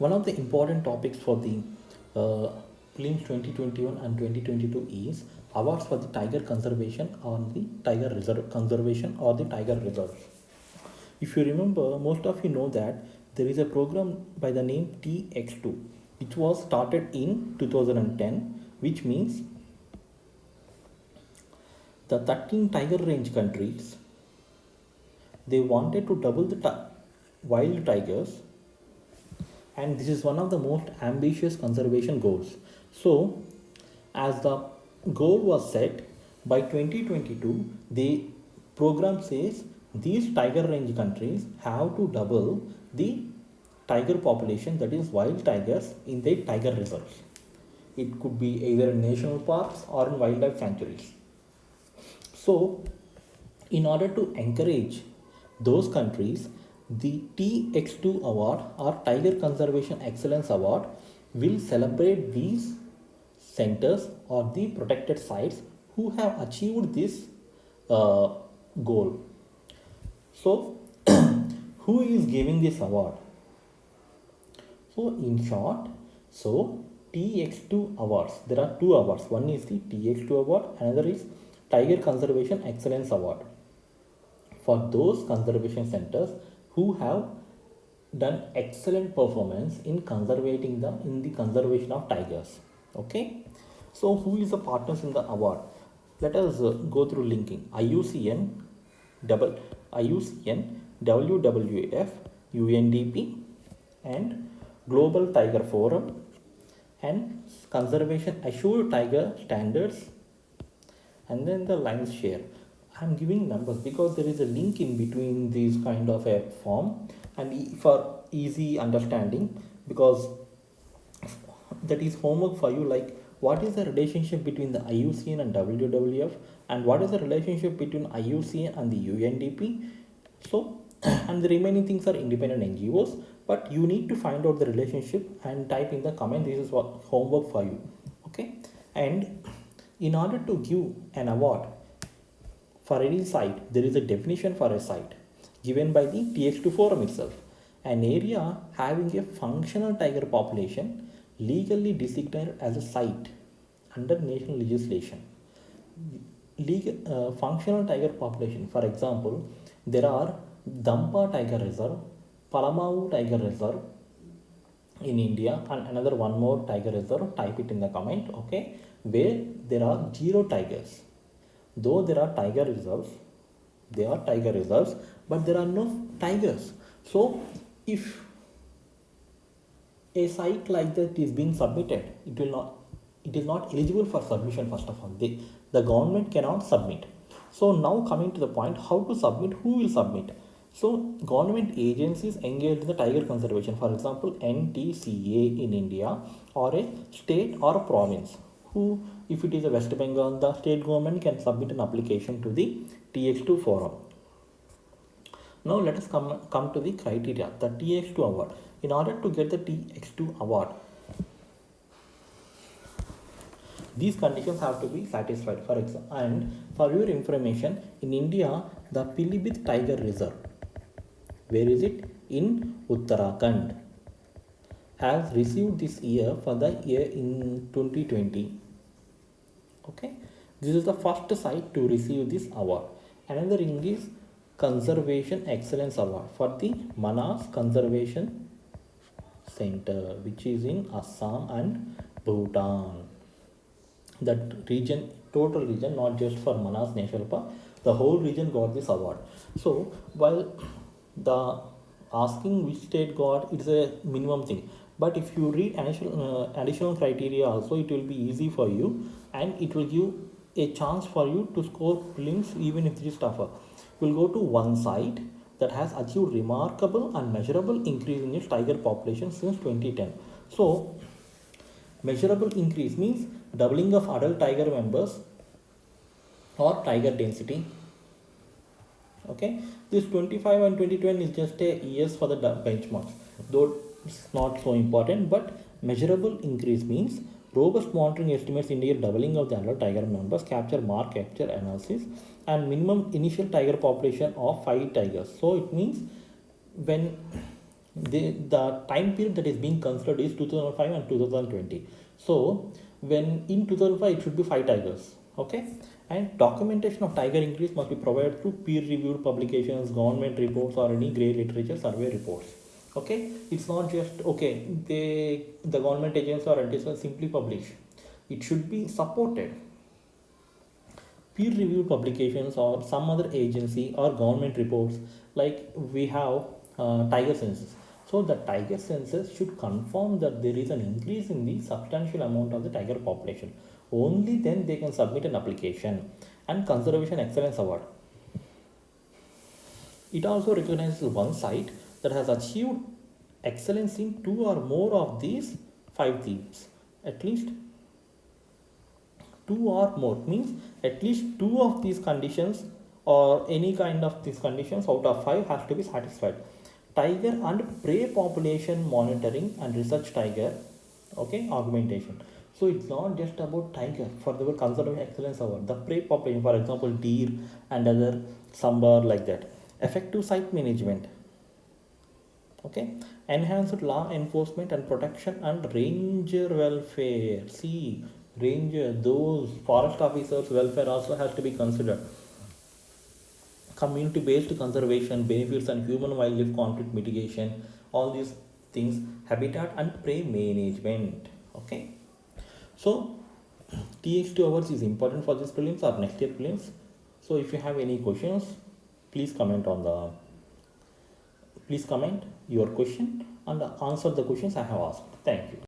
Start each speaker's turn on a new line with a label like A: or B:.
A: One of the important topics for the prelims 2021 and 2022 is awards for the tiger conservation on the tiger reserve conservation or the tiger reserves. If you remember, most of you know that there is a program by the name TX2, which was started in 2010, which means the 13 tiger range countries, they wanted to double the wild tigers, and this is one of the most ambitious conservation goals. So, as the goal was set by 2022, the program says these tiger range countries have to double the tiger population, that is wild tigers, in their tiger reserves. It could be either in national parks or in wildlife sanctuaries. So, in order to encourage those countries, the TX2 award or Tiger Conservation Excellence Award will celebrate these centers or the protected sites who have achieved this uh, goal. So, who is giving this award? So, in short, so TX2 awards, there are two awards. One is the TX2 award, another is Tiger Conservation Excellence Award for those conservation centers who have done excellent performance in conservation of tigers. Okay, so who is the partners in the award? Let us go through linking. double IUCN, WWF, UNDP, and Global Tiger Forum, and Conservation Assured Tiger Standards, and then the lines share. I'm giving numbers because there is a link in between these kind of a form, and for easy understanding, because that is homework for you, like what is the relationship between the IUCN and WWF, and what is the relationship between IUCN and the UNDP. So and the remaining things are independent NGOs, but you need to find out the relationship and type in the comment. This is what homework for you. Okay, and in order to give an award for any site, there is a definition for a site given by the TX2 forum itself. An area having a functional tiger population legally designated as a site under national legislation. Functional tiger population, for example, there are Dampa Tiger Reserve, Palamau Tiger Reserve in India, and another one more tiger reserve, type it in the comment, okay, where there are zero tigers. Though there are tiger reserves, they are tiger reserves, but there are no tigers. So if a site like that is being submitted, it is not eligible for submission. First of all, the government cannot submit. So now coming to the point, how to submit, who will submit? So government agencies engaged in the tiger conservation, for example NTCA in India, or a state or a province, who, if it is a West Bengal, the state government can submit an application to the TX2 forum. Now let us come to the criteria, the TX2 award. In order to get the TX2 award, these conditions have to be satisfied. For example, and for your information, in India, the Pilibhit Tiger Reserve, where is it? In Uttarakhand, has received this year for the year in 2020. Okay, this is the first site to receive this award. Another thing is Conservation Excellence Award for the Manas Conservation Center, which is in Assam and Bhutan. That region, total region, not just for Manas National Park, the whole region got this award. So while the asking which state got, it's a minimum thing, but if you read additional criteria also, it will be easy for you, and it will give a chance for you to score prelims even if it is tougher. We'll go to one site that has achieved remarkable and measurable increase in its tiger population since 2010. So measurable increase means doubling of adult tiger members or tiger density. Okay, this 25 and 2020 is just a years for the benchmarks, though it's not so important. But measurable increase means robust monitoring estimates indicate doubling of the adult tiger members, capture mark capture analysis, and minimum initial tiger population of 5 tigers. So it means when The time period that is being considered is 2005 and 2020. So when in 2005 it should be 5 tigers. Okay, and documentation of tiger increase must be provided through peer-reviewed publications, government reports, or any grey literature survey reports. Okay, it's not just okay. The government agencies or entities simply publish. It should be supported. Peer-reviewed publications or some other agency or government reports, like we have tiger census. So the tiger census should confirm that there is an increase in the substantial amount of the tiger population. Only then they can submit an application. And conservation excellence award, it also recognizes one site that has achieved excellence in two or more of these five themes. At least two or more means at least two of these conditions or any kind of these conditions out of five has to be satisfied. Tiger and prey population monitoring and research tiger, okay, augmentation. So it's not just about tiger for the conservation excellence award. The prey population, for example, deer and other sambar like that. Effective site management, okay, enhanced law enforcement and protection and ranger welfare. See, ranger, those forest officers welfare also has to be considered. Community based conservation benefits and human wildlife conflict mitigation, all these things, habitat and prey management. Okay, so TX2 hours is important for this prelims or next year prelims. So if you have any questions, please comment on the please comment your question and answer the questions I have asked. Thank you.